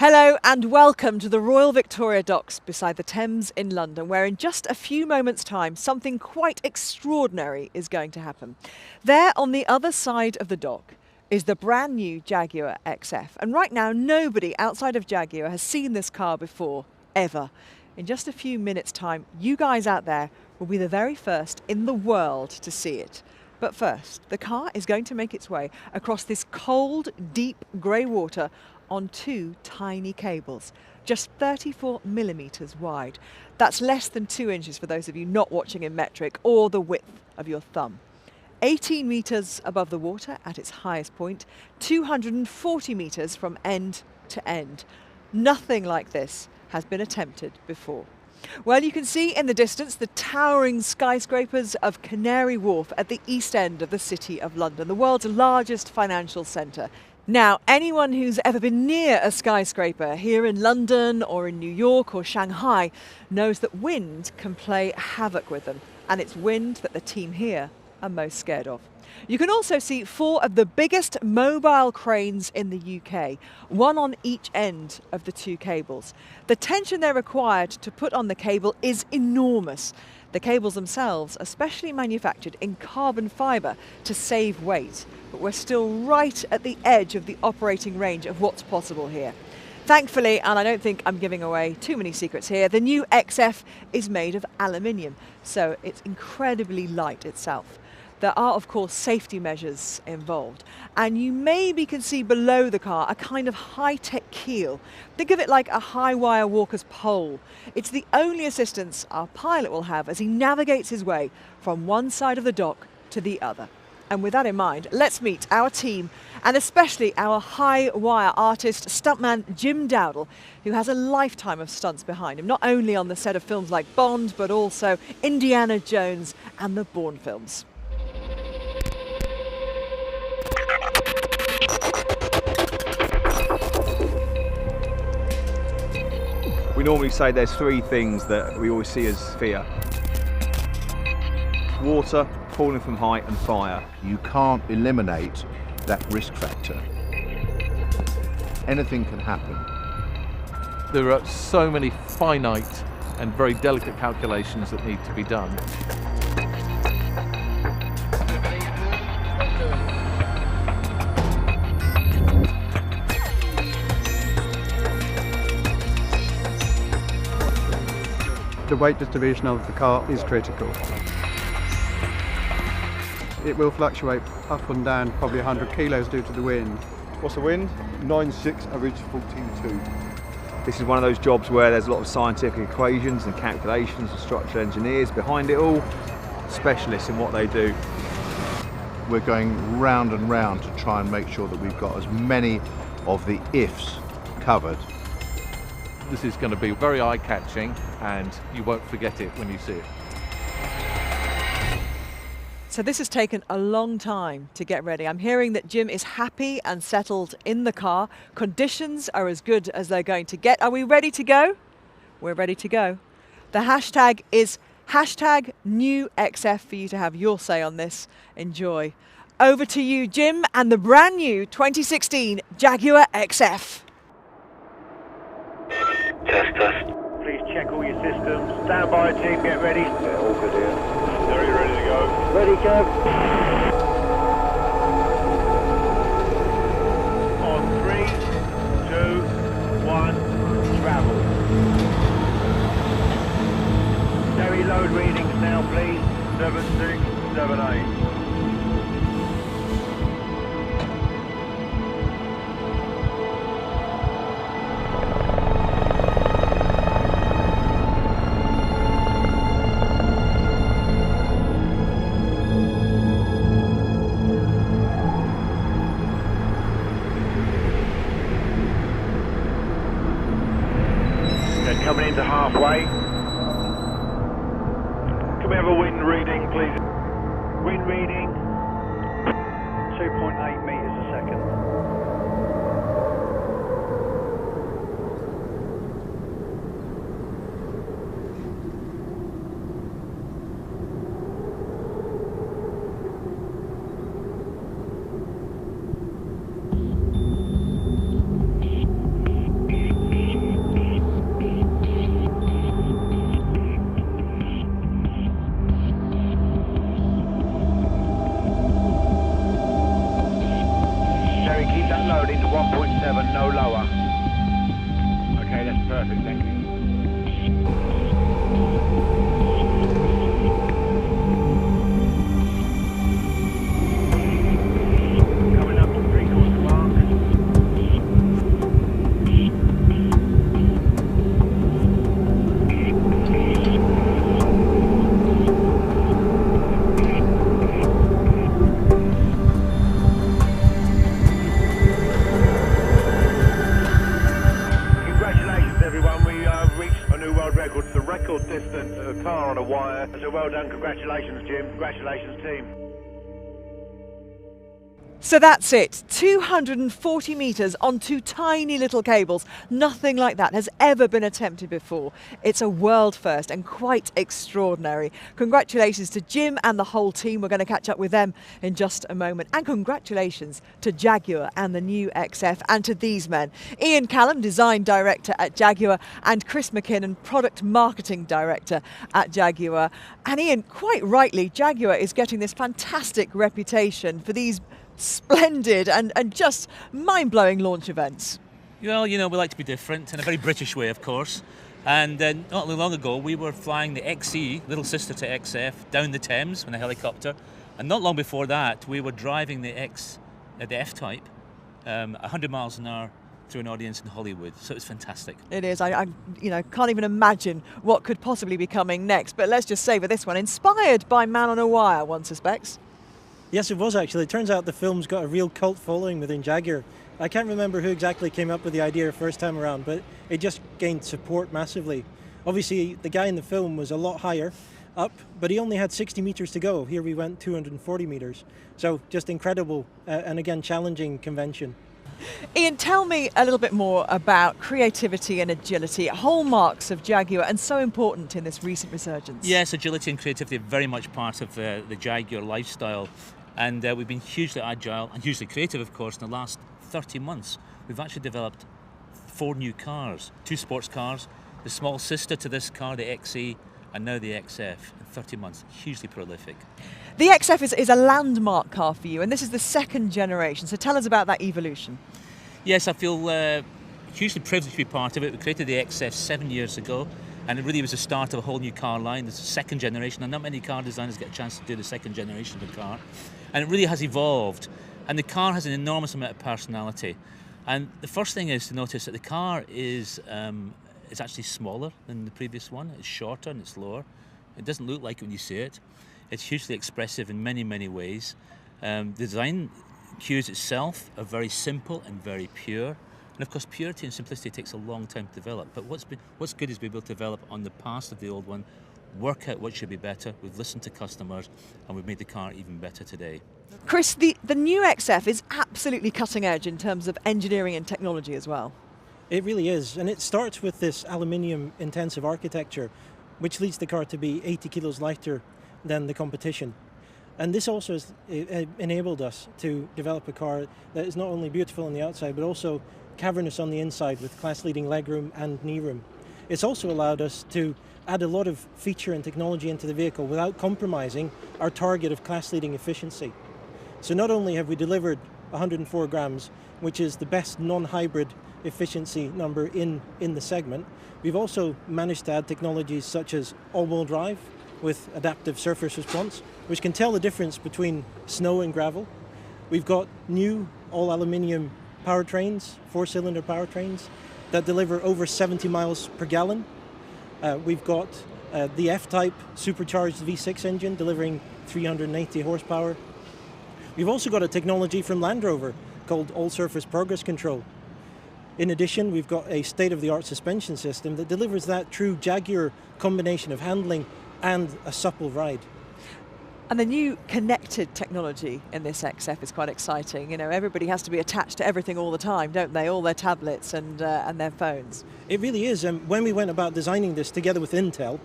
Hello and welcome to the Royal Victoria Docks beside the Thames in London, where in just a few moments' time something quite extraordinary is going to happen. There on the other side of the dock is the brand new Jaguar XF, and right now nobody outside of Jaguar has seen this car before, ever. In just a few minutes' time, you guys out there will be the very first in the world to see it. But first, the car is going to make its way across this cold, deep grey water on two tiny cables, just 34 millimetres wide. That's less than 2 inches for those of you not watching in metric, or the width of your thumb. 18 metres above the water at its highest point, 240 metres from end to end. Nothing like this has been attempted before. Well, you can see in the distance the towering skyscrapers of Canary Wharf at the east end of the City of London, the world's largest financial centre. Now, anyone who's ever been near a skyscraper here in London or in New York or Shanghai knows that wind can play havoc with them, and it's wind that the team here are most scared of. You can also see 4 of the biggest mobile cranes in the UK, one on each end of the 2 cables. The tension they're required to put on the cable is enormous. The cables themselves are specially manufactured in carbon fibre to save weight, but we're still right at the edge of the operating range of what's possible here. Thankfully, and I don't think I'm giving away too many secrets here, the new XF is made of aluminium, so it's incredibly light itself. There are, of course, safety measures involved, and you maybe can see below the car a kind of high-tech keel. Think of it like a high-wire walker's pole. It's the only assistance our pilot will have as he navigates his way from one side of the dock to the other. And with that in mind, let's meet our team, and especially our high-wire artist, stuntman Jim Dowdall, who has a lifetime of stunts behind him, not only on the set of films like Bond, but also Indiana Jones and the Bourne films. We normally say there's 3 things that we always see as fear: water, falling from height, and fire. You can't eliminate that risk factor. Anything can happen. There are so many finite and very delicate calculations that need to be done. The weight distribution of the car is critical. It will fluctuate up and down probably 100 kilos due to the wind. What's the wind? 9.6, average 14.2. This is one of those jobs where there's a lot of scientific equations and calculations and structural engineers behind it all, specialists in what they do. We're going round and round to try and make sure that we've got as many of the ifs covered. This is going to be very eye-catching, and you won't forget it when you see it. So this has taken a long time to get ready. I'm hearing that Jim is happy and settled in the car. Conditions are as good as they're going to get. Are we ready to go? We're ready to go. The hashtag is #NewXF for you to have your say on this. Enjoy. Over to you, Jim, and the brand new 2016 Jaguar XF. Test. Please check all your systems. Stand by, team, get ready. Yeah, all good here. Very ready to go. Ready, go. On 3, 2, 1, travel. Very load readings now, please. 76, 78. Coming into halfway. Can we have a wind reading, please? Wind reading 2.8 meters a second. 1.7, no lower. Okay, that's perfect, thank you. Coming up to 3/4 mark. Record, the record distance of a car on a wire. So well done, congratulations Jim, congratulations team. So that's it, 240 metres on two tiny little cables. Nothing like that has ever been attempted before. It's a world first and quite extraordinary. Congratulations to Jim and the whole team. We're going to catch up with them in just a moment. And congratulations to Jaguar and the new XF, and to these men. Ian Callum, Design Director at Jaguar, and Chris McKinnon, Product Marketing Director at Jaguar. And Ian, quite rightly, Jaguar is getting this fantastic reputation for these splendid and just mind-blowing launch events. Well, you know, we like to be different in a very British way, of course. And not long ago, we were flying the XE, little sister to XF, down the Thames in a helicopter. And not long before that, we were driving the F-Type, 100 miles an hour through an audience in Hollywood. So it's fantastic. It is. I can't even imagine what could possibly be coming next. But let's just say with this one, inspired by Man on a Wire, one suspects. Yes, it was actually. It turns out the film's got a real cult following within Jaguar. I can't remember who exactly came up with the idea first time around, but it just gained support massively. Obviously, the guy in the film was a lot higher up, but he only had 60 metres to go. Here we went 240 metres. So just incredible and again, challenging convention. Ian, tell me a little bit more about creativity and agility, hallmarks of Jaguar, and so important in this recent resurgence. Yes, agility and creativity are very much part of the Jaguar lifestyle. And we've been hugely agile and hugely creative, of course, in the last 30 months. We've actually developed 4 new cars, 2 sports cars, the small sister to this car, the XE, and now the XF. In 30 months, hugely prolific. The XF is a landmark car for you, and this is the 2nd generation. So tell us about that evolution. Yes, I feel hugely privileged to be part of it. We created the XF 7 years ago, and it really was the start of a whole new car line. This is the 2nd generation, and not many car designers get a chance to do the 2nd generation of the car. And it really has evolved, and the car has an enormous amount of personality. And the first thing is to notice that the car is actually smaller than the previous one. It's shorter and it's lower. It doesn't look like it when you see it. It's hugely expressive in many, many ways. The design cues itself are very simple and very pure. And of course, purity and simplicity takes a long time to develop. But what's good is we've been able to develop on the past of the old one, work out what should be better. We've listened to customers, and we've made the car even better today. Chris, the new XF is absolutely cutting edge in terms of engineering and technology as well. It really is, and it starts with this aluminium intensive architecture, which leads the car to be 80 kilos lighter than the competition. And this also has enabled us to develop a car that is not only beautiful on the outside, but also cavernous on the inside with class-leading legroom and knee room. It's also allowed us to add a lot of feature and technology into the vehicle without compromising our target of class-leading efficiency. So not only have we delivered 104 grams, which is the best non-hybrid efficiency number in the segment, we've also managed to add technologies such as all-wheel drive with adaptive surface response, which can tell the difference between snow and gravel. We've got new all-aluminium powertrains, 4-cylinder powertrains, that deliver over 70 miles per gallon. We've got the F-Type supercharged V6 engine delivering 380 horsepower. We've also got a technology from Land Rover called all-surface progress control. In addition, we've got a state-of-the-art suspension system that delivers that true Jaguar combination of handling and a supple ride. And the new connected technology in this XF is quite exciting. You know, everybody has to be attached to everything all the time, don't they? All their tablets and their phones. It really is. When we went about designing this together with Intel,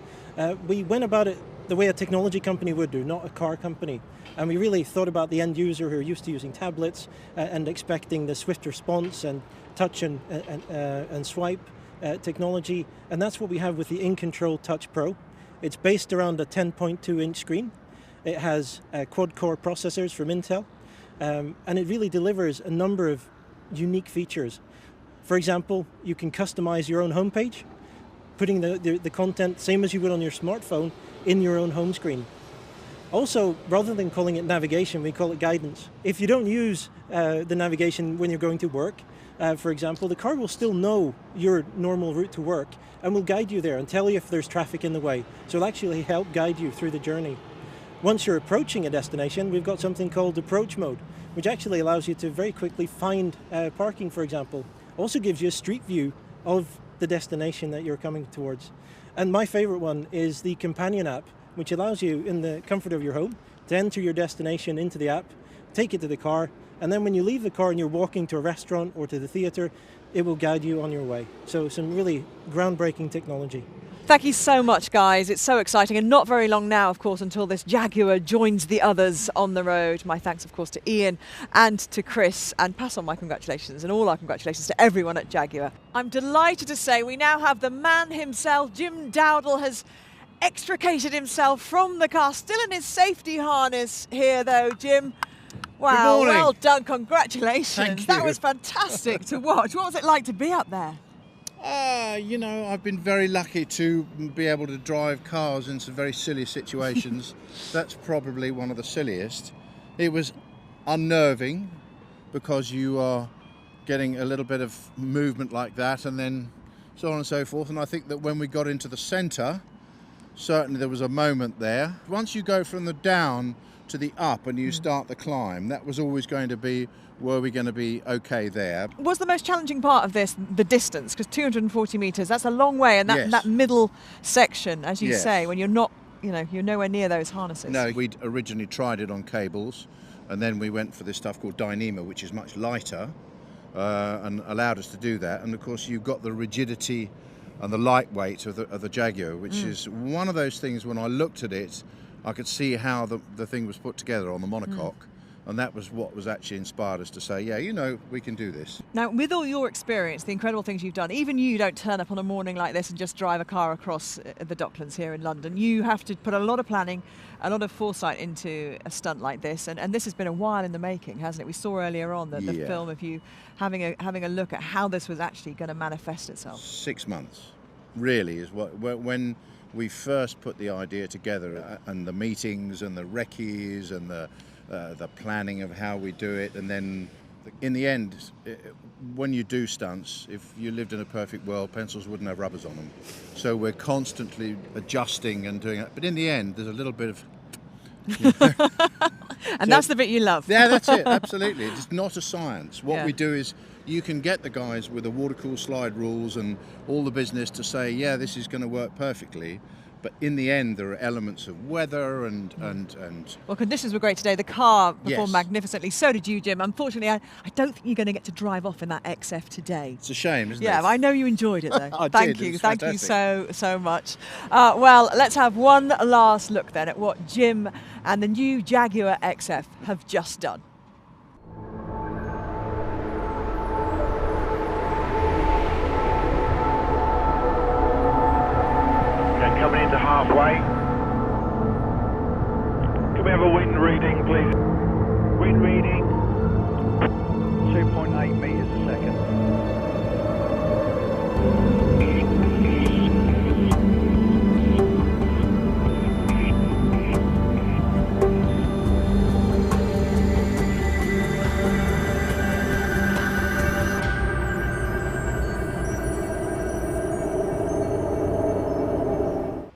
we went about it the way a technology company would do, not a car company. And we really thought about the end user who are used to using tablets and expecting the swift response and touch and swipe technology. And that's what we have with the InControl Touch Pro. It's based around a 10.2-inch screen. It has quad-core processors from Intel, and it really delivers a number of unique features. For example, you can customize your own homepage, putting the content, same as you would on your smartphone, in your own home screen. Also, rather than calling it navigation, we call it guidance. If you don't use the navigation when you're going to work, for example, the car will still know your normal route to work and will guide you there and tell you if there's traffic in the way. So it'll actually help guide you through the journey. Once you're approaching a destination, we've got something called approach mode, which actually allows you to very quickly find parking, for example. Also gives you a street view of the destination that you're coming towards. And my favorite one is the companion app, which allows you in the comfort of your home to enter your destination into the app, take it to the car, and then when you leave the car and you're walking to a restaurant or to the theatre, it will guide you on your way. So some really groundbreaking technology. Thank you so much, guys. It's so exciting, and not very long now, of course, until this Jaguar joins the others on the road. My thanks, of course, to Ian and to Chris, and pass on my congratulations and all our congratulations to everyone at Jaguar. I'm delighted to say we now have the man himself. Jim Dowdall has extricated himself from the car, still in his safety harness here, though, Jim. Wow, well done, congratulations. Thank you. That was fantastic to watch. What was it like to be up there? You know, I've been very lucky to be able to drive cars in some very silly situations. That's probably one of the silliest. It was unnerving because you are getting a little bit of movement like that and then so on and so forth. And I think that when we got into the centre, certainly there was a moment there. Once you go from the down to the up and you start the climb, that was always going to be, were we going to be okay there? Was the most challenging part of this the distance? Because 240 metres, that's a long way, and that middle section, as you say, when you're not, you're nowhere near those harnesses. No, we'd originally tried it on cables, and then we went for this stuff called Dyneema, which is much lighter, and allowed us to do that. And of course, you've got the rigidity and the lightweight of the Jaguar, which is one of those things. When I looked at it, I could see how the thing was put together on the monocoque. And that was what was actually inspired us to say, yeah, we can do this. Now, with all your experience, the incredible things you've done, even you don't turn up on a morning like this and just drive a car across the Docklands here in London. You have to put a lot of planning, a lot of foresight into a stunt like this. And this has been a while in the making, hasn't it? We saw earlier on the film of you having a look at how this was actually going to manifest itself. 6 months, really, is when we first put the idea together, and the meetings and the recce's and the planning of how we do it, and then in the end, when you do stunts, if you lived in a perfect world, pencils wouldn't have rubbers on them. So we're constantly adjusting and doing it. But in the end, there's a little bit of... And that's the bit you love. Yeah, that's it, absolutely. It's not a science. What we do is you can get the guys with the water-cooled slide rules and all the business to say, yeah, this is going to work perfectly. But in the end, there are elements of weather and... Well, conditions were great today. The car performed magnificently. So did you, Jim. Unfortunately, I don't think you're going to get to drive off in that XF today. It's a shame, isn't it? Yeah, I know you enjoyed it, though. Thank you so much. Well, let's have one last look then at what Jim and the new Jaguar XF have just done. Coming into halfway. Can we have a wind reading, please? Wind reading 2.8 metres a second.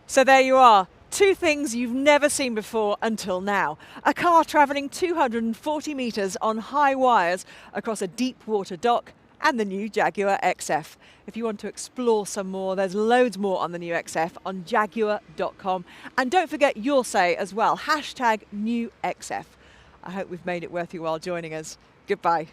So there you are. Two things you've never seen before until now. A car travelling 240 metres on high wires across a deep water dock, and the new Jaguar XF. If you want to explore some more, there's loads more on the new XF on Jaguar.com. And don't forget your say as well, #NewXF. I hope we've made it worth your while joining us. Goodbye.